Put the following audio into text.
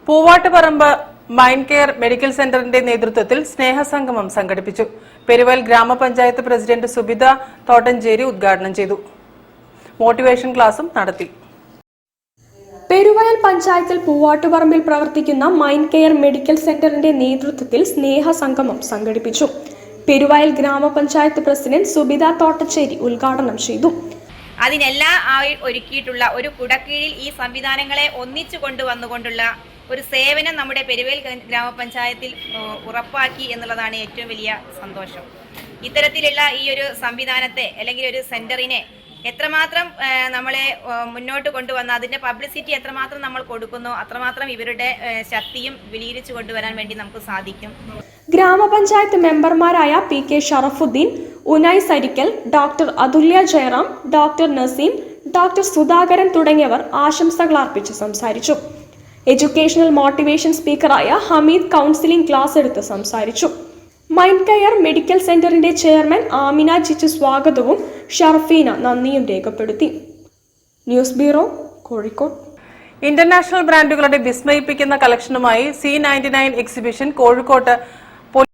Poovattuparamba mind care medical സെന്ററിന്റെ നേതൃത്വത്തിൽ സ്നേഹസംഗമം സംഘടിപ്പിച്ചു. പെരുവയൽ ഗ്രാമപഞ്ചായത്ത് പ്രസിഡന്റ് സുബിത തോട്ടഞ്ചേരി ഉദ്ഘാടനം ചെയ്തു. മോട്ടിവേഷൻ ക്ലാസും നടത്തി. പെരുവയൽ പഞ്ചായത്തിൽ പൂവാട്ടുപറമ്പിൽ പ്രവർത്തിക്കുന്ന മൈൻഡ് കെയർ മെഡിക്കൽ സെന്ററിന്റെ നേതൃത്വത്തിൽ സ്നേഹസംഗമം സംഘടിപ്പിച്ചു. പെരുവയൽ ഗ്രാമപഞ്ചായത്ത് പ്രസിഡന്റ് സുബിത തോട്ടഞ്ചേരി ഉദ്ഘാടനം ചെയ്തു. അതിനെല്ലാം ഒരുക്കിയിട്ടുള്ള ഒരു കുടക്കീഴിൽ ഈ സംവിധാനങ്ങളെ ഒന്നിച്ചു കൊണ്ടുവന്നുകൊണ്ടുള്ള ഒരു സേവനം നമ്മുടെ പെരുവയൽ ഗ്രാമപഞ്ചായത്തിൽ ഉറപ്പാക്കി എന്നുള്ളതാണ് ഏറ്റവും വലിയ സന്തോഷം. ഇത്തരത്തിലുള്ള ഈ ഒരു സംവിധാനത്തെ അല്ലെങ്കിൽ ഒരു സെന്ററിനെ എത്രമാത്രം നമ്മളെ മുന്നോട്ട് കൊണ്ടുവന്ന അതിന്റെ പബ്ലിസിറ്റി എത്രമാത്രം നമ്മൾ കൊടുക്കുന്നോ അത്രമാത്രം ഇവരുടെ ശക്തിയും വിലയിരുത്തി കൊണ്ടുവരാൻ വേണ്ടി നമുക്ക് സാധിക്കും. ഗ്രാമപഞ്ചായത്ത് മെമ്പർമാരായ പി കെ ഷറഫുദ്ദീൻ, ഉനായ് സരിക്കൽ, doctor Athulya Jayaram, doctor Naseem, doctor Sudhakaran തുടങ്ങിയവർ ആശംസകൾ അർപ്പിച്ച് സംസാരിച്ചു. എഡ്യൂക്കേഷണൽ മോട്ടിവേഷൻ സ്പീക്കറായ ഹമീദ് കൗൺസിലിംഗ് ക്ലാസ് എടുത്ത് സംസാരിച്ചു. മൈൻഡ് കെയർ മെഡിക്കൽ സെന്ററിന്റെ ചെയർമാൻ ആമിന ജിച്ചു സ്വാഗതവും ഷർഫീന നന്ദിയും രേഖപ്പെടുത്തി. News bureau, Kozhikode. ഇന്റർനാഷണൽ ബ്രാൻഡുകളുടെ വിസ്മയിപ്പിക്കുന്ന കളക്ഷനുമായി C99 എക്സിബിഷൻ കോഴിക്കോട്ട്